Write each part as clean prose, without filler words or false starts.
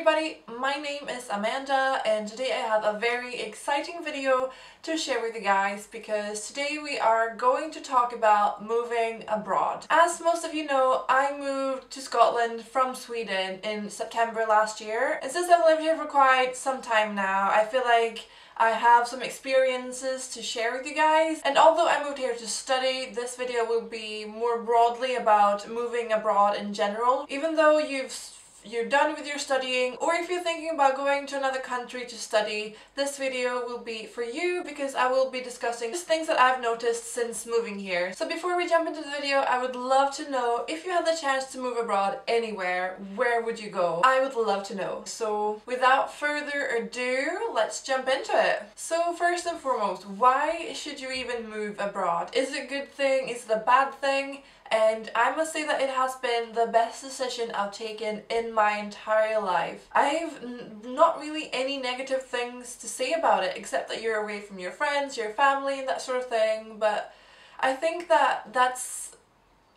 everybody, my name is Amanda and today I have a very exciting video to share with you guys because today we are going to talk about moving abroad. As most of you know, I moved to Scotland from Sweden in September last year, and since I've lived here for quite some time now, I feel like I have some experiences to share with you guys. And although I moved here to study, this video will be more broadly about moving abroad in general. Even though you're done with your studying, or if you're thinking about going to another country to study, this video will be for you because I will be discussing just things that I've noticed since moving here. So before we jump into the video, I would love to know, if you had the chance to move abroad anywhere, where would you go? I would love to know. So without further ado, let's jump into it. So first and foremost, why should you even move abroad? Is it a good thing? Is it a bad thing? And I must say that it has been the best decision I've taken in my entire life. I've not really any negative things to say about it, except that you're away from your friends, your family, and that sort of thing, but I think that that's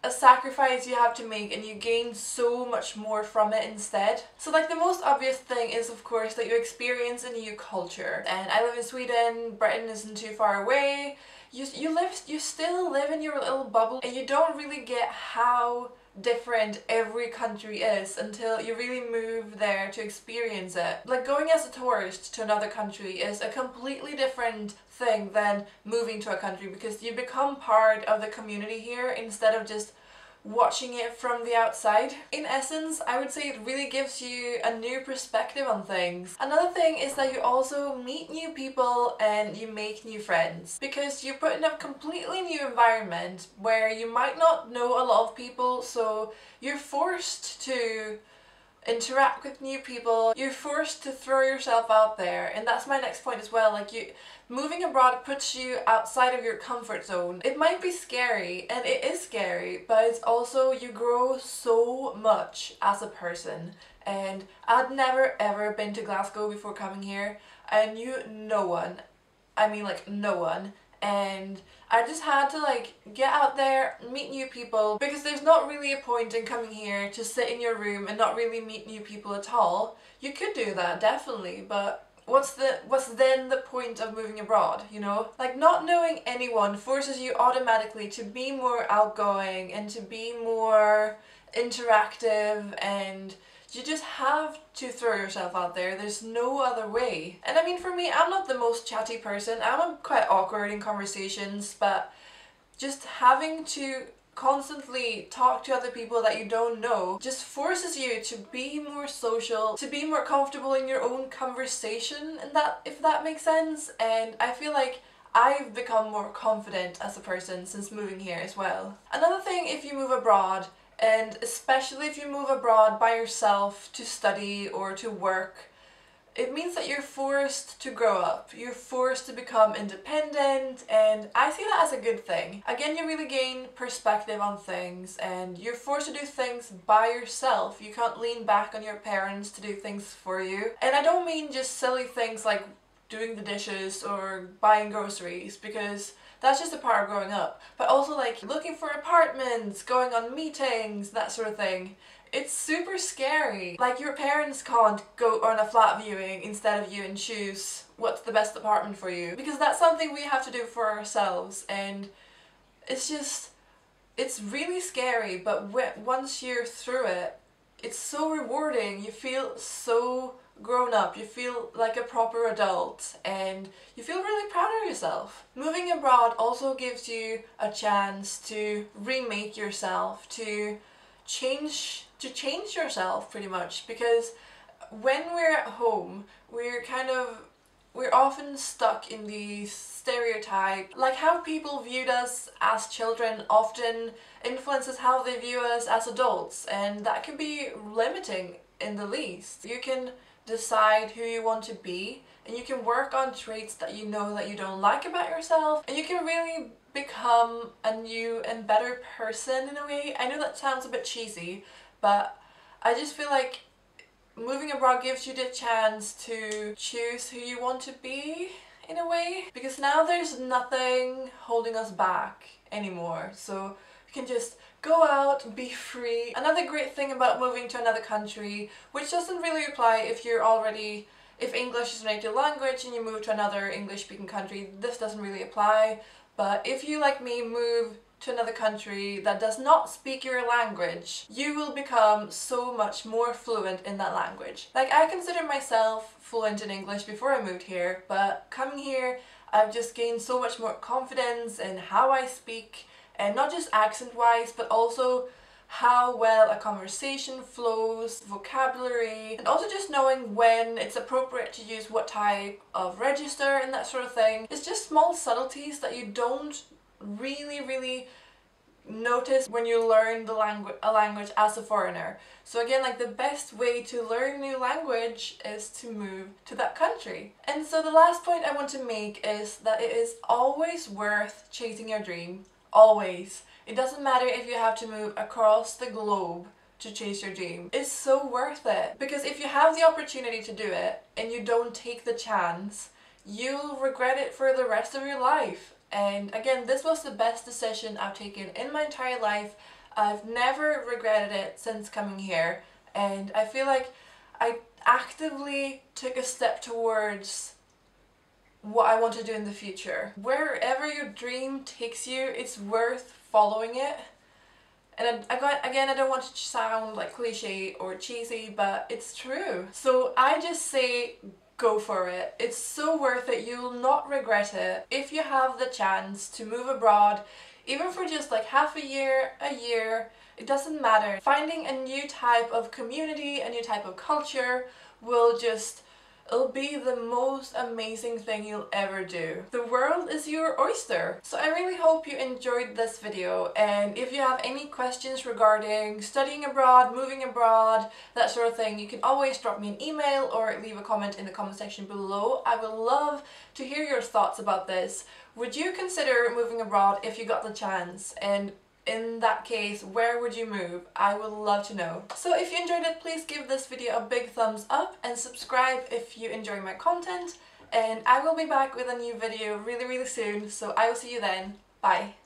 a sacrifice you have to make and you gain so much more from it instead. So like the most obvious thing is of course that you experience a new culture. And I live in Sweden, Britain isn't too far away. You still live in your little bubble and you don't really get how different every country is until you really move there to experience it. Like going as a tourist to another country is a completely different thing than moving to a country because you become part of the community here instead of just watching it from the outside. In essence, I would say it really gives you a new perspective on things. Another thing is that you also meet new people and you make new friends because you're put in a completely new environment where you might not know a lot of people, so you're forced to interact with new people, you're forced to throw yourself out there, and that's my next point as well. Like moving abroad puts you outside of your comfort zone. It might be scary, and it is scary, but it's also, you grow so much as a person. And I'd never ever been to Glasgow before coming here. I knew no one. I mean like no one. And I just had to like get out there, meet new people, because there's not really a point in coming here to sit in your room and not really meet new people at all. You could do that, definitely, but what's then the point of moving abroad, you know? Like not knowing anyone forces you automatically to be more outgoing and to be more interactive, and you just have to throw yourself out there. There's no other way. And I mean, for me, I'm not the most chatty person. I'm quite awkward in conversations, but just having to constantly talk to other people that you don't know just forces you to be more social, to be more comfortable in your own conversation, and that, if that makes sense. And I feel like I've become more confident as a person since moving here as well. Another thing, if you move abroad, and especially if you move abroad by yourself to study or to work, it means that you're forced to grow up. You're forced to become independent, and I see that as a good thing. Again, you really gain perspective on things and you're forced to do things by yourself. You can't lean back on your parents to do things for you. And I don't mean just silly things like doing the dishes or buying groceries, because that's just a part of growing up, but also like looking for apartments, going on meetings, that sort of thing. It's super scary. Like your parents can't go on a flat viewing instead of you and choose what's the best apartment for you, because that's something we have to do for ourselves, and it's really scary, but once you're through it, it's so rewarding. You feel so grown up, you feel like a proper adult, and you feel really proud of yourself. Moving abroad also gives you a chance to remake yourself, to change yourself pretty much, because when we're at home, we're often stuck in the stereotype. Like how people viewed us as children often influences how they view us as adults, and that can be limiting in the least. You can decide who you want to be, and you can work on traits that you know that you don't like about yourself, and you can really become a new and better person in a way. I know that sounds a bit cheesy, but I just feel like moving abroad gives you the chance to choose who you want to be in a way, because now there's nothing holding us back anymore. So You can just go out, be free. Another great thing about moving to another country, which doesn't really apply if English is your native language and you move to another English-speaking country, this doesn't really apply. But if you, like me, move to another country that does not speak your language, you will become so much more fluent in that language. Like, I consider myself fluent in English before I moved here, but coming here, I've just gained so much more confidence in how I speak, and not just accent-wise, but also how well a conversation flows, vocabulary, and also just knowing when it's appropriate to use what type of register and that sort of thing. It's just small subtleties that you don't really notice when you learn a language as a foreigner. So again, like, the best way to learn a new language is to move to that country. And so the last point I want to make is that it is always worth chasing your dream. Always. It doesn't matter if you have to move across the globe to chase your dream. It's so worth it. Because if you have the opportunity to do it and you don't take the chance, you'll regret it for the rest of your life. And again, this was the best decision I've taken in my entire life. I've never regretted it since coming here. And I feel like I actively took a step towards what I want to do in the future. Wherever your dream takes you, it's worth following it. And again, I don't want to sound like cliche or cheesy, but it's true. So I just say, go for it. It's so worth it. You'll not regret it. If you have the chance to move abroad, even for just like half a year, it doesn't matter. Finding a new type of community, a new type of culture it'll be the most amazing thing you'll ever do. The world is your oyster. So I really hope you enjoyed this video, and if you have any questions regarding studying abroad, moving abroad, that sort of thing, you can always drop me an email or leave a comment in the comment section below. I would love to hear your thoughts about this. Would you consider moving abroad if you got the chance? And in that case, where would you move? I would love to know. So if you enjoyed it, please give this video a big thumbs up and subscribe if you enjoy my content. And I will be back with a new video really soon, so I will see you then. Bye!